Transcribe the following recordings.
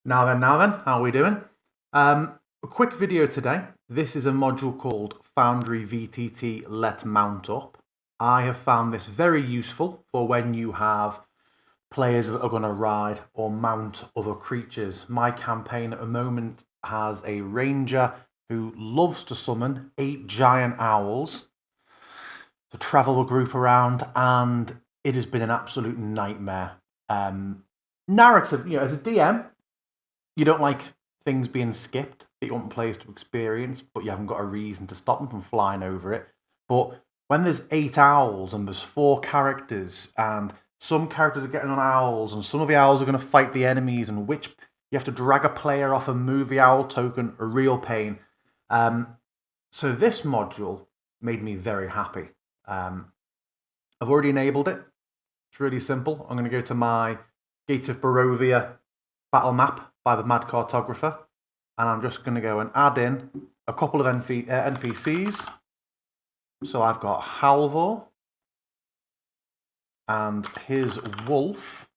Now then, how are we doing? A quick video today. This is a module called Foundry VTT Let Mount Up. I have found this very useful for when you have players that are going to ride or mount other creatures. My campaign at the moment has a ranger who loves to summon 8 giant owls to travel a group around, and it has been an absolute nightmare. Narrative, as a DM, you don't like things being skipped that you want players to experience, but you haven't got a reason to stop them from flying over it. But when there's 8 owls and there's 4 characters, and some characters are getting on owls, and some of the owls are going to fight the enemies, and which you have to drag a player off and move the owl token, a real pain. So this module made me very happy. I've already enabled it. It's really simple. I'm going to go to my Gates of Barovia battle map by the Mad Cartographer, and I'm just going to go and add in a couple of NPCs. So I've got Halvor and his wolf.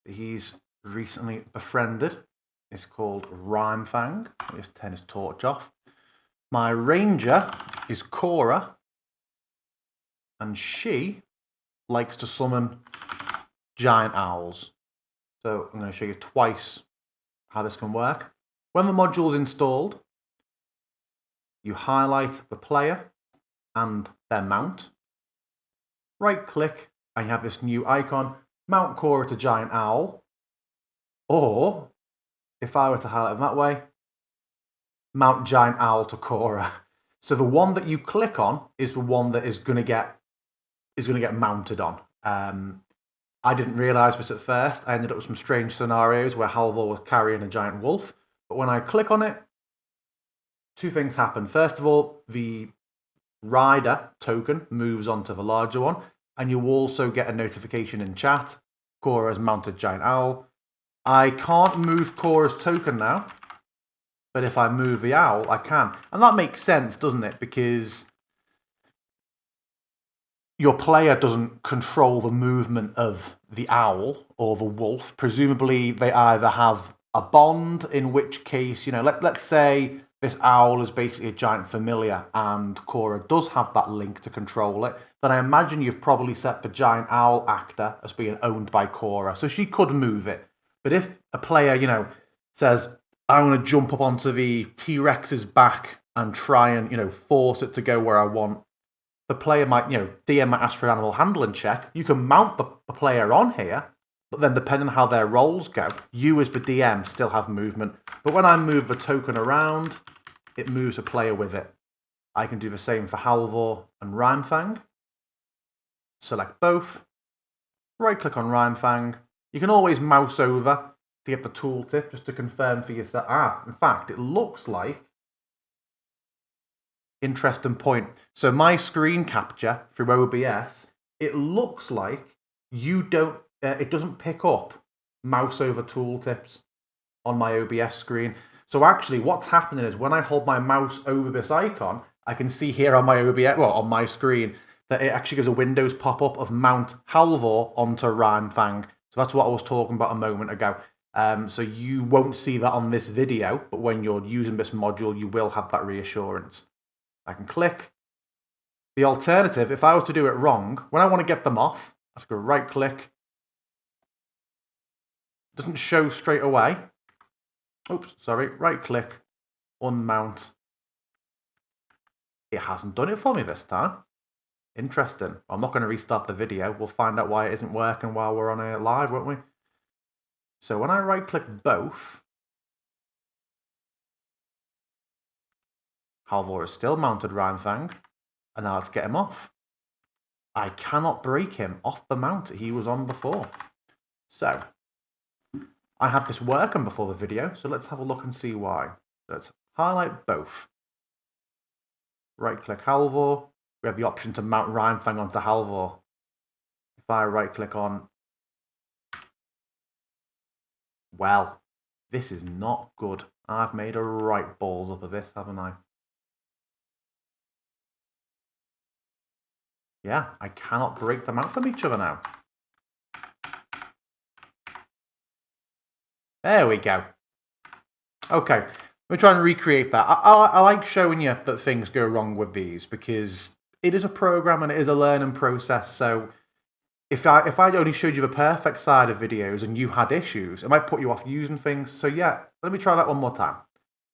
He's recently befriended. It's called Rhymefang. I'll just turn his torch off. My ranger is Cora, and she likes to summon giant owls. So I'm going to show you twice how this can work. When the module is installed, you highlight the player and their mount. Right click and you have this new icon, mount Cora to giant owl. Or, if I were to highlight them that way, mount giant owl to Cora. So the one that you click on is the one that is going to get mounted on. I didn't realise this at first. I ended up with some strange scenarios where Halvor was carrying a giant wolf. But when I click on it, 2 things happen. First of all, the rider token moves onto the larger one, and you also get a notification in chat. Cora's mounted giant owl. I can't move Cora's token now, but if I move the owl, I can. And that makes sense, doesn't it? Because your player doesn't control the movement of the owl or the wolf. Presumably, they either have a bond, in which case, let's say this owl is basically a giant familiar and Cora does have that link to control it, then I imagine you've probably set the giant owl actor as being owned by Cora, so she could move it. But if a player, says, I want to jump up onto the T-Rex's back and try and, force it to go where I want, the player might, DM might ask for an animal handling check. You can mount the player on here, but then depending on how their rolls go, you as the DM still have movement. But when I move the token around, it moves a player with it. I can do the same for Halvor and Rhymefang. Select both. Right-click on Rhymefang. You can always mouse over to get the tooltip, just to confirm for yourself. In fact, it looks like... Interesting point. So my screen capture through OBS, it looks like it doesn't pick up mouse over tooltips on my OBS screen. So actually what's happening is when I hold my mouse over this icon, I can see here on my on my screen, that it actually gives a Windows pop-up of mount Halvor onto Rhymefang. So that's what I was talking about a moment ago. So you won't see that on this video, but when you're using this module, you will have that reassurance. I can click. The alternative, if I was to do it wrong, when I want to get them off, I just go right click. It doesn't show straight away. Oops, sorry, right click, unmount. It hasn't done it for me this time. Interesting. I'm not going to restart the video. We'll find out why it isn't working while we're on a live, won't we? So when I right click both, Halvor is still mounted Rhymefang, and now let's get him off. I cannot break him off the mount he was on before. So, I had this working before the video, so let's have a look and see why. Let's highlight both. Right-click Halvor. We have the option to mount Rhymefang onto Halvor. If I right-click on... Well, this is not good. I've made a right balls up of this, haven't I? Yeah, I cannot break them out from each other now. There we go. Okay, we're trying to recreate that. I like showing you that things go wrong with these because it is a program and it is a learning process. So if I only showed you the perfect side of videos and you had issues, it might put you off using things. So yeah, let me try that one more time.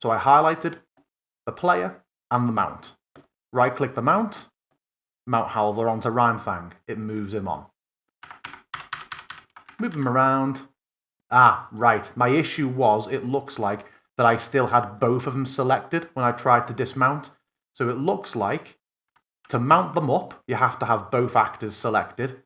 So I highlighted the player and the mount. Right-click the mount Halvor onto Rhymefang. It moves him on. Move him around. Ah, right. My issue was it looks like that I still had both of them selected when I tried to dismount. So it looks like to mount them up, you have to have both actors selected.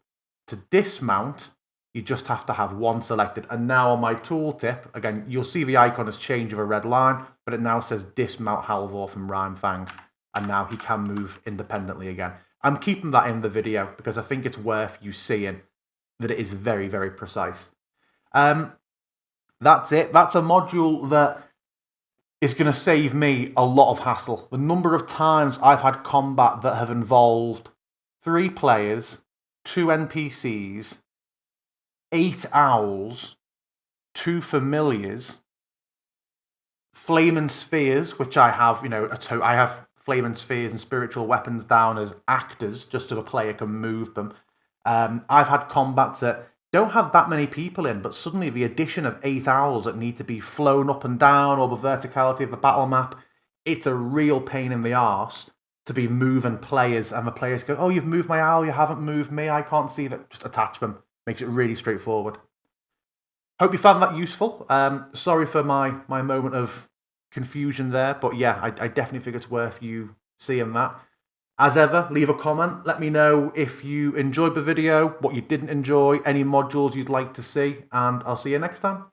To dismount, you just have to have one selected. And now on my tooltip, again, you'll see the icon has changed with a red line, but it now says dismount Halvor from Rhymefang. And now he can move independently again. I'm keeping that in the video because I think it's worth you seeing that it is very, very precise. That's it. That's a module that is going to save me a lot of hassle. The number of times I've had combat that have involved 3 players, 2 NPCs, 8 owls, 2 familiars, flaming spheres, which I have, I have flaming spheres and spiritual weapons down as actors, just so the player can move them. I've had combats that don't have that many people in, but suddenly the addition of 8 owls that need to be flown up and down, or the verticality of the battle map, it's a real pain in the arse to be moving players, and the players go, oh, you've moved my owl, you haven't moved me, I can't see that. Just attach them. Makes it really straightforward. Hope you found that useful. Sorry for my moment of confusion there, but yeah, I definitely think it's worth you seeing that. As ever, leave a comment. Let me know if you enjoyed the video, what you didn't enjoy, any modules you'd like to see, and I'll see you next time.